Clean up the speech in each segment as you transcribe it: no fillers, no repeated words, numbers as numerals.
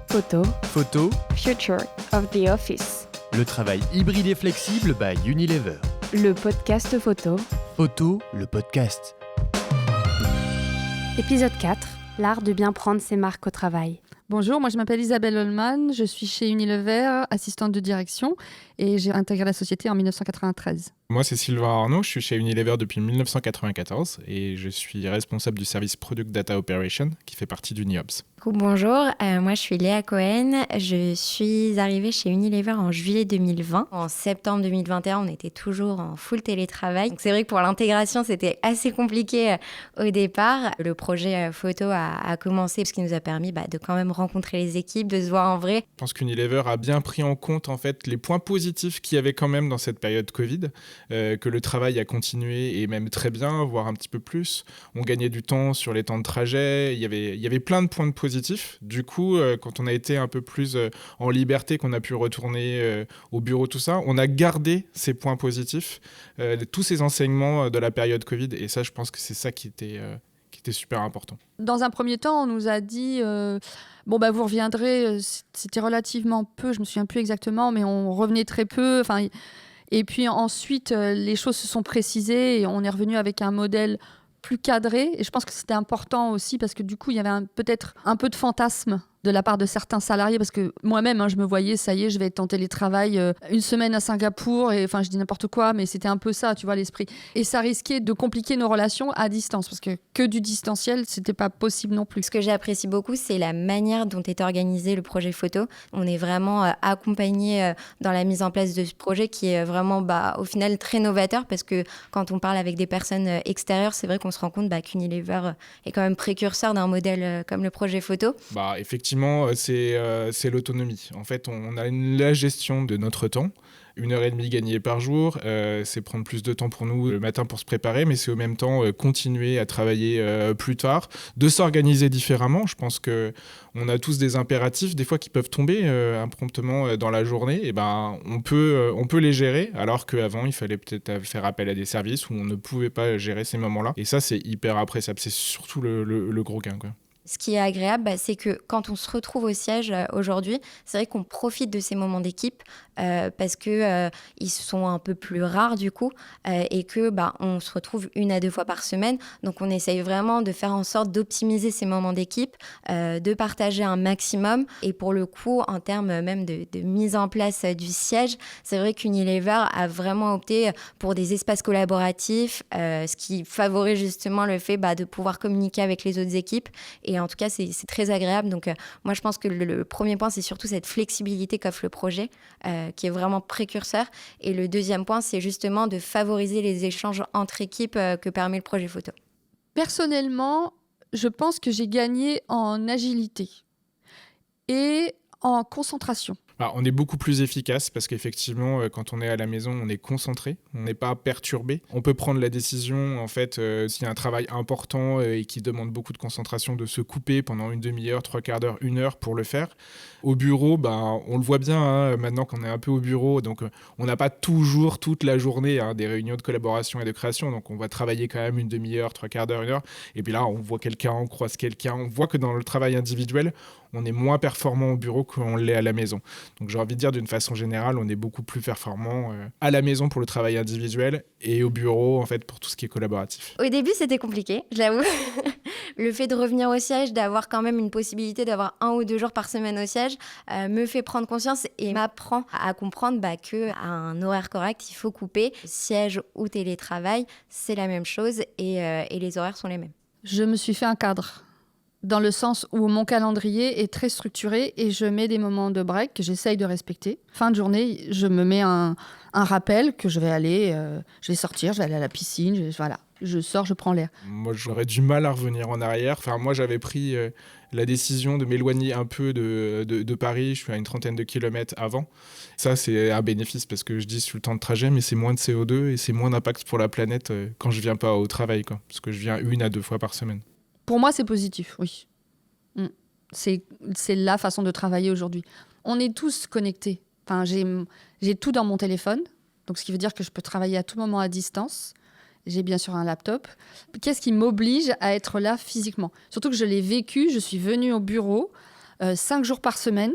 Photo, Photo, Future of the Office. le travail hybride et flexible by Unilever. Le podcast photo. Photo, le podcast. Épisode 4. L'art de bien prendre ses marques au travail. Bonjour, moi je m'appelle Isabelle Holman, je suis chez Unilever, assistante de direction et j'ai intégré la société en 1993. Moi, c'est Sylvain Arnaud, je suis chez Unilever depuis 1994 et je suis responsable du service Product Data Operation qui fait partie d'UniOps. Bonjour, moi je suis Léa Cohen, je suis arrivée chez Unilever en juillet 2020. En septembre 2021, on était toujours en full télétravail. Donc c'est vrai que pour l'intégration, c'était assez compliqué au départ. Le projet photo a commencé, ce qui nous a permis de quand même rencontrer les équipes, de se voir en vrai. Je pense qu'Unilever a bien pris en compte en fait les points positifs qu'il y avait quand même dans cette période Covid, que le travail a continué et même très bien, voire un petit peu plus. On gagnait du temps sur les temps de trajet, il y avait plein de points positifs. Du coup, quand on a été un peu plus en liberté, qu'on a pu retourner au bureau, tout ça, on a gardé ces points positifs, tous ces enseignements de la période Covid. Et ça, je pense que c'est ça qui était super important. Dans un premier temps, on nous a dit vous reviendrez, c'était relativement peu, je me souviens plus exactement, mais on revenait très peu. Et puis ensuite, les choses se sont précisées et on est revenu avec un modèle plus cadré. Et je pense que c'était important aussi parce que du coup, il y avait peut-être un peu de fantasme de la part de certains salariés, parce que moi-même, je me voyais, ça y est, je vais être en télétravail une semaine à Singapour, et je dis n'importe quoi, mais c'était un peu ça, tu vois, l'esprit. Et ça risquait de compliquer nos relations à distance, parce que du distanciel, c'était pas possible non plus. Ce que j'apprécie beaucoup, c'est la manière dont est organisé le projet photo. On est vraiment accompagné dans la mise en place de ce projet qui est vraiment, au final, très novateur, parce que quand on parle avec des personnes extérieures, c'est vrai qu'on se rend compte qu'Unilever est quand même précurseur d'un modèle comme le projet photo. Effectivement, c'est l'autonomie. En fait, on a la gestion de notre temps. 1h30 gagnée par jour, c'est prendre plus de temps pour nous le matin pour se préparer, mais c'est au même temps continuer à travailler plus tard, de s'organiser différemment. Je pense qu'on a tous des impératifs, des fois qui peuvent tomber impromptement dans la journée. Et on peut les gérer, alors qu'avant, il fallait peut-être faire appel à des services où on ne pouvait pas gérer ces moments-là. Et ça, c'est hyper appréciable. C'est surtout le gros gain, quoi. Ce qui est agréable, c'est que quand on se retrouve au siège aujourd'hui, c'est vrai qu'on profite de ces moments d'équipe parce que ils sont un peu plus rares du coup et que on se retrouve 1 à 2 fois par semaine. Donc on essaye vraiment de faire en sorte d'optimiser ces moments d'équipe, de partager un maximum. Et pour le coup, en termes même de mise en place du siège, c'est vrai qu'Unilever a vraiment opté pour des espaces collaboratifs, ce qui favorise justement le fait de pouvoir communiquer avec les autres équipes. Et en tout cas, c'est très agréable. Donc, moi, je pense que le premier point, c'est surtout cette flexibilité qu'offre le projet, qui est vraiment précurseur. Et le deuxième point, c'est justement de favoriser les échanges entre équipes que permet le projet photo. Personnellement, je pense que j'ai gagné en agilité et en concentration. On est beaucoup plus efficace parce qu'effectivement, quand on est à la maison, on est concentré, on n'est pas perturbé. On peut prendre la décision, en fait, s'il y a un travail important et qui demande beaucoup de concentration, de se couper pendant une demi-heure, 3/4 d'heure, 1 heure pour le faire. Au bureau, on le voit bien maintenant qu'on est un peu au bureau, donc on n'a pas toujours toute la journée des réunions de collaboration et de création, donc on va travailler quand même une demi-heure, 3/4 d'heure, 1 heure. Et puis là, on voit quelqu'un, on croise quelqu'un, on voit que dans le travail individuel, on est moins performant au bureau qu'on l'est à la maison. Donc j'ai envie de dire, d'une façon générale, on est beaucoup plus performant à la maison pour le travail individuel et au bureau, en fait, pour tout ce qui est collaboratif. Au début, c'était compliqué, je l'avoue. Le fait de revenir au siège, d'avoir quand même une possibilité d'avoir 1 ou 2 jours par semaine au siège, me fait prendre conscience et m'apprend à comprendre qu'à un horaire correct, il faut couper. Siège ou télétravail, c'est la même chose et les horaires sont les mêmes. Je me suis fait un cadre, dans le sens où mon calendrier est très structuré et je mets des moments de break que j'essaye de respecter. Fin de journée, je me mets un rappel que je vais aller, je vais sortir, je vais aller à la piscine, je sors, je prends l'air. Moi, j'aurais du mal à revenir en arrière. Moi, j'avais pris la décision de m'éloigner un peu de Paris. Je suis à une 30aine de kilomètres avant. Ça, c'est un bénéfice parce que je dis sur le temps de trajet, mais c'est moins de CO2 et c'est moins d'impact pour la planète quand je viens pas au travail, quoi, parce que je viens 1 à 2 fois par semaine. Pour moi, c'est positif, oui. C'est la façon de travailler aujourd'hui. On est tous connectés. J'ai tout dans mon téléphone, donc ce qui veut dire que je peux travailler à tout moment à distance. J'ai bien sûr un laptop. Qu'est-ce qui m'oblige à être là physiquement ? Surtout que je l'ai vécu, je suis venue au bureau. 5 jours par semaine.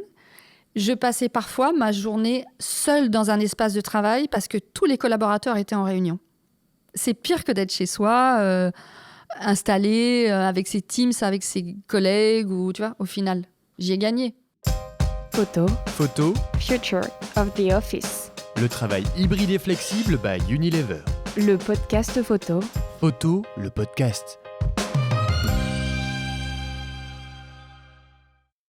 Je passais parfois ma journée seule dans un espace de travail parce que tous les collaborateurs étaient en réunion. C'est pire que d'être chez soi, installé avec ses teams, avec ses collègues, ou tu vois, au final, j'y ai gagné. Photo, Future of the Office. Le travail hybride et flexible by Unilever. Le podcast photo. Photo, le podcast.